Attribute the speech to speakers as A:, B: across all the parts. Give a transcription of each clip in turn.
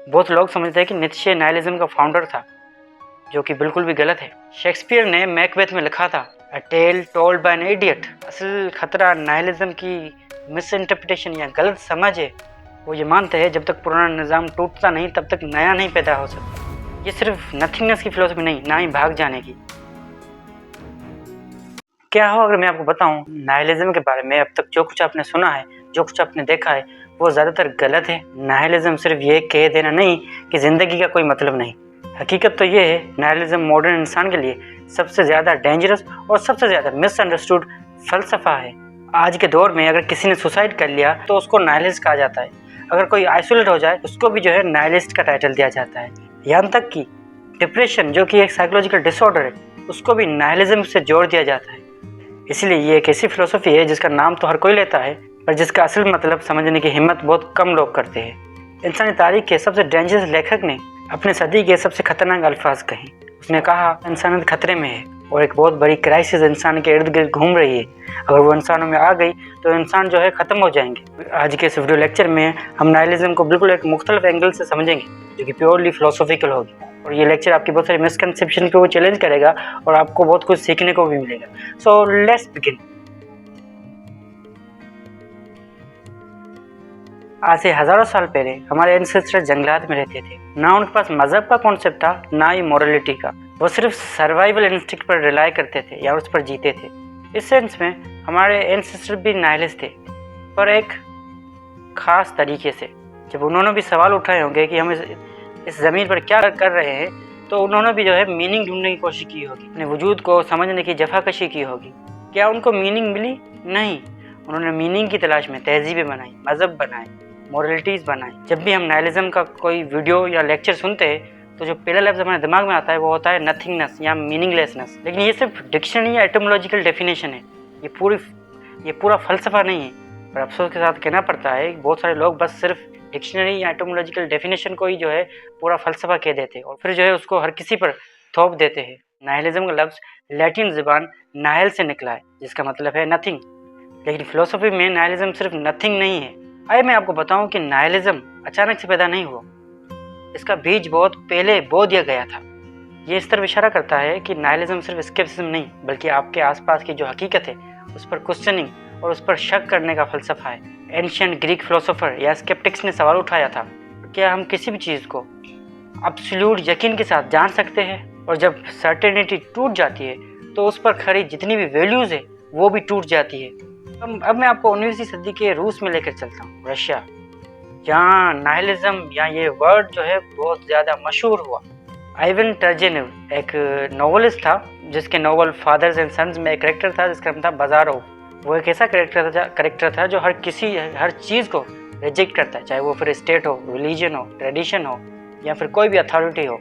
A: बहुत लोग समझते हैं कि नीत्शे नाइलिज्म का फाउंडर था, जो कि बिल्कुल भी गलत है। शेक्सपियर ने मैकबेथ में लिखा था, a tale told by an idiot. असल खतरा नाइलिज्म की मिस इंटरप्रिटेशन या गलत समझ है। वो ये मानते हैं जब तक पुराना निज़ाम टूटता नहीं तब तक नया नहीं पैदा हो सकता। ये सिर्फ नथिंगनेस की फिलोसफी नहीं, ना ही भाग जाने की। क्या हो अगर मैं आपको बताऊं नाइलिज्म के बारे में अब तक जो कुछ आपने सुना है, जो कुछ आपने देखा है, वो ज़्यादातर गलत है। नाइलिज्म सिर्फ ये कह देना नहीं कि ज़िंदगी का कोई मतलब नहीं। हकीकत तो ये है, नाइलिज्म मॉडर्न इंसान के लिए सबसे ज़्यादा डेंजरस और सबसे ज़्यादा मिसअंडरस्टूड फ़लसफ़ा है। आज के दौर में अगर किसी ने सुसाइड कर लिया तो उसको नाइलिस्ट कहा जाता है। अगर कोई आइसोलेट हो जाए उसको भी नाइलिस्ट का टाइटल दिया जाता है। यहाँ तक कि डिप्रेशन, जो कि एक साइकोलॉजिकल डिसऑर्डर है, उसको भी नाइलिज्म से जोड़ दिया जाता है। इसलिए ये एक ऐसी फिलोसफी है जिसका नाम तो हर कोई लेता है, पर जिसका असल मतलब समझने की हिम्मत बहुत कम लोग करते हैं। इंसानी तारीख के सबसे डेंजरस लेखक ने अपने सदी के सबसे खतरनाक अल्फाज कहे। उसने कहा, इंसानियत खतरे में है और एक बहुत बड़ी क्राइसिस इंसान के इर्द गिर्द घूम रही है। अगर वो इंसानों में आ गई तो इंसान खत्म हो जाएंगे। आज के इस वीडियो लेक्चर में हम नाइलिज्म को बिल्कुल एक मुख्तलिफ एंगल से समझेंगे, जो कि प्योरली फिलोसॉफिकल होगी। और ये लेक्चर आपकी बहुत सारी मिसकंसेप्शन को चैलेंज करेगा और आपको बहुत कुछ सीखने को भी मिलेगा। So let's begin. आज से हजारों साल पहले हमारे एंसेस्टर जंगलात में रहते थे। ना उनके पास मजहब का कॉन्सेप्ट था, ना ही मोरलिटी का। वो सिर्फ सर्वाइवल इंस्टिंक्ट पर रिलाई करते थे या उस पर जीते थे। इस सेंस में हमारे एंसेस्टर भी नाइलिस्ट थे, पर एक खास तरीके से। जब उन्होंने भी सवाल उठाए होंगे कि हम इस ज़मीन पर क्या कर रहे हैं, तो उन्होंने भी मीनिंग ढूंढने की कोशिश की होगी, अपने वजूद को समझने की जफाकशी की होगी। क्या उनको मीनिंग मिली? नहीं। उन्होंने मीनिंग की तलाश में तहजीबें बनाई, मज़हब बनाए, मॉरलिटीज़ बनाई। जब भी हम नाइलिज्म का कोई वीडियो या लेक्चर सुनते हैं तो जो पहला लफ्ज़ हमारे दिमाग में आता है वो होता है नथिंगनेस या मीनिंगलेसनेस। लेकिन ये सिर्फ डिक्शनरी या एटमोलॉजिकल डेफिनेशन है, ये पूरा फ़लसफ़ा नहीं है। पर अफसोस के साथ कहना पड़ता है बहुत सारे लोग बस सिर्फ डिक्शनरी या एटमोलॉजिकल डेफिनेशन को ही पूरा फ़लसफ़ा कह देते हैं और फिर उसको हर किसी पर थोप देते हैं। नाइलिज्म का लफ्ज़ लैटिन ज़बान नाइल से निकला है, जिसका मतलब है नथिंग। लेकिन फिलोसफी में नाइलिज्म सिर्फ नथिंग नहीं है। आइए मैं आपको बताऊं कि नाइलिज्म अचानक से पैदा नहीं हुआ। इसका बीज बहुत पहले बो दिया गया था। ये इस तरफ इशारा करता है कि नाइलिज्म सिर्फ एस्केपिज्म नहीं, बल्कि आपके आसपास की जो हकीकत है उस पर क्वेश्चनिंग और उस पर शक करने का फ़लसफ़ा है। एंशिएंट ग्रीक फिलोसोफर या स्केप्टिक्स ने सवाल उठाया था, क्या हम किसी भी चीज़ को अब्सोल्यूट यकीन के साथ जान सकते हैं? और जब सर्टेनिटी टूट जाती है तो उस पर खड़ी जितनी भी वैल्यूज़ है वो भी टूट जाती है। अब मैं आपको 19वीं सदी के रूस में लेकर चलता हूँ, रशिया, जहाँ नाइलिज्म या ये वर्ड बहुत ज़्यादा मशहूर हुआ। आइवन टर्जेनेव एक नॉवेलिस्ट था, जिसके नॉवल फादर्स एंड सन्स में एक करेक्टर था जिसका नाम था बाजारोव। वो एक ऐसा करेक्टर था जो हर चीज़ को रिजेक्ट करता है, चाहे वो फिर स्टेट हो, रिलीजन हो, ट्रेडिशन हो या फिर कोई भी अथॉरिटी हो।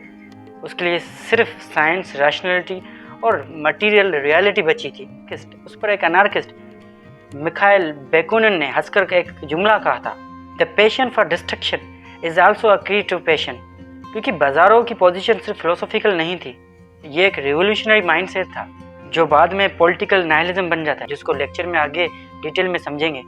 A: उसके लिए सिर्फ साइंस, रैशनैलिटी और मटीरियल रियलिटी बची थी। उस पर एक अनार्किस्ट मिखाइल बेकुनिन ने हंसकर एक जुमला कहा था, the passion for destruction is also a creative passion. क्योंकि बाजारों की पोजीशन सिर्फ फिलोसॉफिकल नहीं थी, ये एक रिवोल्यूशनरी माइंडसेट था जो बाद में पॉलिटिकल नाइलिज्म बन जाता है, जिसको लेक्चर में आगे डिटेल में समझेंगे।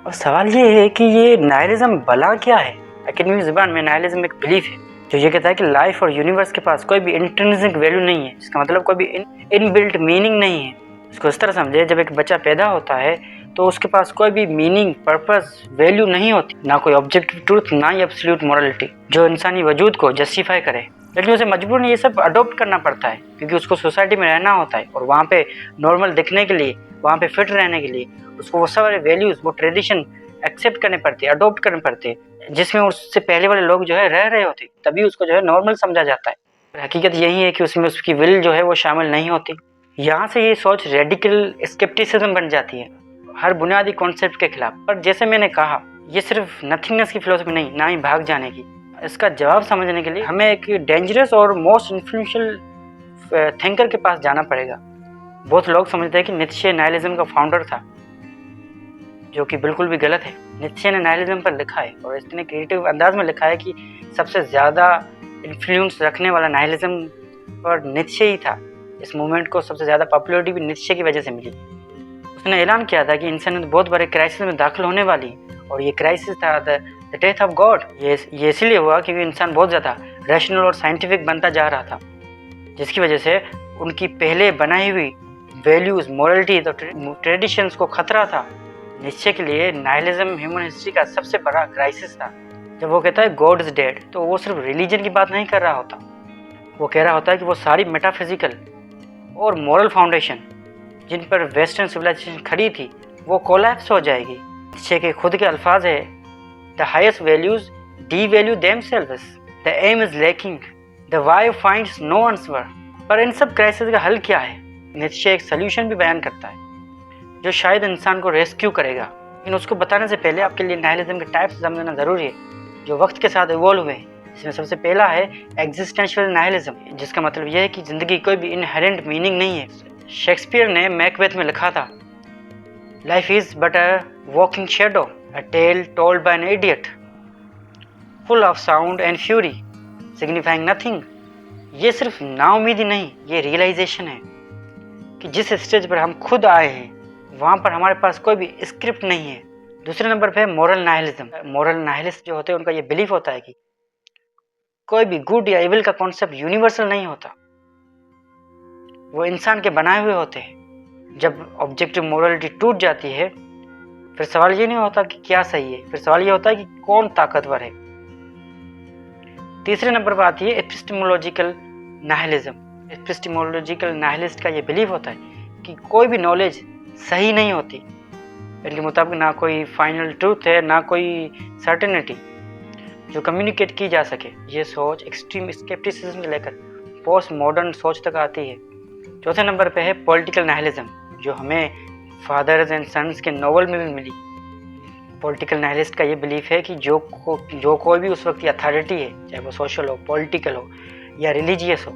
A: अब सवाल ये है कि ये नाइलिज्म भला क्या है? एकेडमिक ज़बान में नाइलिज्म एक बिलीफ है जो ये कहता है कि लाइफ और यूनिवर्स के पास कोई भी इंट्रिंसिक वैल्यू नहीं है। इसका मतलब कोई भी इनबिल्ट मीनिंग नहीं है। इसको इस तरह समझे, जब एक बच्चा पैदा होता है तो उसके पास कोई भी मीनिंग, पर्पस, वैल्यू नहीं होती, ना कोई ऑब्जेक्टिव ट्रूथ, ना ही एब्सोल्यूट मोरालिटी जो इंसानी वजूद को जस्टिफाई करे। लेकिन उसे मजबूरन ये सब अडॉप्ट करना पड़ता है, क्योंकि उसको सोसाइटी में रहना होता है और वहाँ पे नॉर्मल दिखने के लिए, वहाँ पे फिट रहने के लिए उसको वो सारे वैल्यूज़, वो ट्रेडिशन एक्सेप्ट करने पड़ते हैं, अडॉप्ट करने पड़ते हैं, जिसमें उससे पहले वाले लोग रह रहे होते, तभी उसको नॉर्मल समझा जाता है। हकीकत यही है कि उसमें उसकी विल वो शामिल नहीं होती। यहाँ से ये सोच रेडिकल स्केप्टिसिज्म बन जाती है, हर बुनियादी कॉन्सेप्ट के खिलाफ। पर जैसे मैंने कहा, ये सिर्फ नथिंगनेस की फिलोसफी नहीं, ना ही भाग जाने की। इसका जवाब समझने के लिए हमें एक डेंजरस और मोस्ट इन्फ्लुएंशियल थिंकर के पास जाना पड़ेगा। बहुत लोग समझते हैं कि नीत्शे नाइलिज्म का फाउंडर था, जो कि बिल्कुल भी गलत है। नीत्शे ने नाइलिज्म पर लिखा है और इसने क्रिएटिव अंदाज में लिखा है कि सबसे ज़्यादा इन्फ्लुएंस रखने वाला नाइलिज्म पर नीत्शे ही था। इस मूवमेंट को सबसे ज़्यादा पॉपुलरिटी भी नीत्शे की वजह से मिली। उसने ऐलान किया था कि इंसानियत बहुत बड़े क्राइसिस में दाखिल होने वाली, और ये क्राइसिस था the the death of God. ये इसलिए हुआ क्योंकि इंसान बहुत ज़्यादा रैशनल और साइंटिफिक बनता जा रहा था, जिसकी वजह से उनकी पहले बनाई हुई वैल्यूज़, मोरलिटी, तो ट्रेडिशंस को खतरा था। निश्चय के लिए नाइलिज्म ह्यूमन हिस्ट्री का सबसे बड़ा क्राइसिस था। जब वो कहता है गॉड इज डेड, तो वो सिर्फ रिलीजन की बात नहीं कर रहा होता, वो कह रहा होता है कि वो सारी मेटाफिजिकल और मोरल फाउंडेशन जिन पर वेस्टर्न सिविलाइजेशन खड़ी थी वो कोलैप्स हो जाएगी। निश्चय के खुद के अल्फाज है, the highest values devalue themselves, the aim is lacking, the why finds no answer. पर इन सब क्राइसिस का हल क्या है? निश्चय एक सोल्यूशन भी बयान करता है जो शायद इंसान को रेस्क्यू करेगा। लेकिन उसको बताने से पहले आपके लिए नाइलिज्म के टाइप्स समझना जरूरी है जो वक्त के साथ इवॉल्व हुए हैं। इसमें सबसे पहला है एग्जिस्टेंशियल नाइलिज्म, जिसका मतलब यह है कि जिंदगी कोई भी इनहेरेंट मीनिंग नहीं है। शेक्सपियर ने मैकबेथ में लिखा था, life is but a walking shadow, a tale told by an idiot, full of sound and fury, signifying nothing. ये सिर्फ नाउमीदी नहीं, ये रियलाइजेशन है कि जिस स्टेज पर हम खुद आए हैं वहाँ पर हमारे पास कोई भी स्क्रिप्ट नहीं है। दूसरे नंबर पे मोरल नाइलिज्म। मोरल नाइलिस्ट जो होते हैं उनका ये बिलीफ होता है कि कोई भी गुड या इविल का कॉन्सेप्ट यूनिवर्सल नहीं होता, वो इंसान के बनाए हुए होते हैं। जब ऑब्जेक्टिव मोरलिटी टूट जाती है फिर सवाल ये नहीं होता कि क्या सही है, फिर सवाल ये होता है कि कौन ताकतवर है। तीसरे नंबर पर आती है एपिस्टेमोलॉजिकल नाइलिज्म। एपिस्टेमोलॉजिकल नाइलिस्ट का ये बिलीव होता है कि कोई भी नॉलेज सही नहीं होती। इनके मुताबिक ना कोई फाइनल ट्रूथ है, ना कोई सर्टेनिटी जो कम्युनिकेट की जा सके। ये सोच एक्सट्रीम स्केप्टिसिज्म से लेकर पोस्ट मॉडर्न सोच तक आती है। चौथे नंबर पे है पॉलिटिकल नाइलिज्म, जो हमें फादर्स एंड सन्स के नॉवल में भी मिली। पॉलिटिकल नाइलिस्ट का ये बिलीफ है कि जो कोई भी उस वक्त की अथॉरिटी है, चाहे वो सोशल हो, पॉलिटिकल हो या रिलीजियस हो,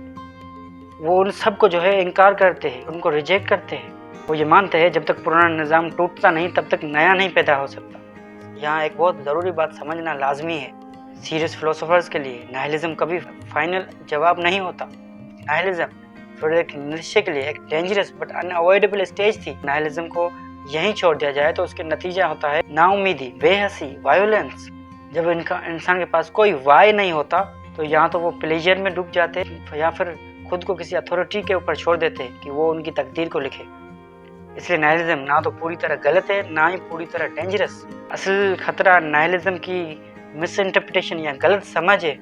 A: वो उन सब को जो है इनकार करते हैं, उनको रिजेक्ट करते हैं। वो ये मानते हैं जब तक पुराना निज़ाम टूटता नहीं तब तक नया नहीं पैदा हो सकता। यहाँ एक बहुत ज़रूरी बात समझना लाजमी है सीरियस फिलोसोफर्स के लिए, नाइलिज्म कभी फाइनल जवाब नहीं होता। नाइलिज्म फ्रेडरिक नीत्शे के लिए एक डेंजरस बट अनअवॉइडेबल स्टेज थी। नाइलिज्म को यहीं छोड़ दिया जाए तो उसके नतीजा होता है नाउमीदी, बेहसी, वायोलेंस। जब इंसान के पास कोई वाई नहीं होता तो या तो वो प्लेजर में डूब जाते या फिर खुद को किसी अथॉरिटी के ऊपर छोड़ देते कि वो उनकी तकदीर को लिखे। इसलिए नाइलिज्म ना तो पूरी तरह गलत है, ना ही पूरी तरह डेंजरस। असल खतरा नाइलिज्म की मिस इंटरप्रिटेशन या गलत समझ है।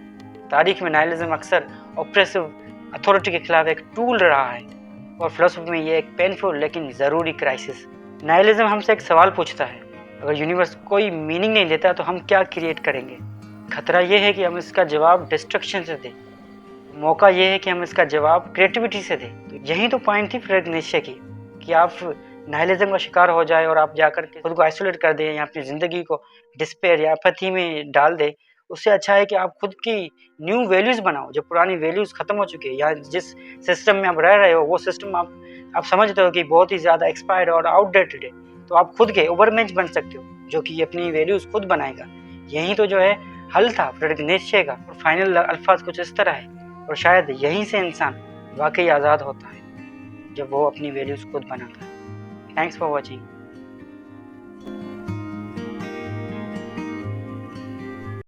A: तारीख में नाइलिज्म अक्सर ऑप्रेसिव अथॉरिटी के खिलाफ एक टूल रहा है और फिलोसफी में ये एक पेनफुल लेकिन ज़रूरी क्राइसिस। नाइलिज्म हमसे एक सवाल पूछता है, अगर यूनिवर्स कोई मीनिंग नहीं देता तो हम क्या क्रिएट करेंगे? खतरा ये है कि हम इसका जवाब डिस्ट्रक्शन से दें, मौका ये है कि हम इसका जवाब क्रिएटिविटी से दें। तो यही तो पॉइंट थी फ्रेडरिक नीत्शे की कि आप नाइलिज्म का शिकार हो जाए और आप जाकर के खुद को आइसोलेट कर दें या अपनी ज़िंदगी को डिस्पेयर या अपथी में डाल दें। उससे अच्छा है कि आप खुद की न्यू वैल्यूज़ बनाओ। जो पुरानी वैल्यूज़ ख़त्म हो चुकी है या जिस सिस्टम में आप रह रहे हो वो सिस्टम आप समझते हो कि बहुत ही ज़्यादा एक्सपायर्ड और आउटडेटेड है, तो आप खुद के ओवरमेंच बन सकते हो जो कि अपनी वैल्यूज़ खुद बनाएगा। यही तो जो है हल था फ्रेडरिक नीत्शे का। और फाइनल अल्फाज कुछ इस तरह है, और शायद यहीं से इंसान वाकई आज़ाद होता है जब वो अपनी वैल्यूज़ खुद बनाता है। Thanks for watching.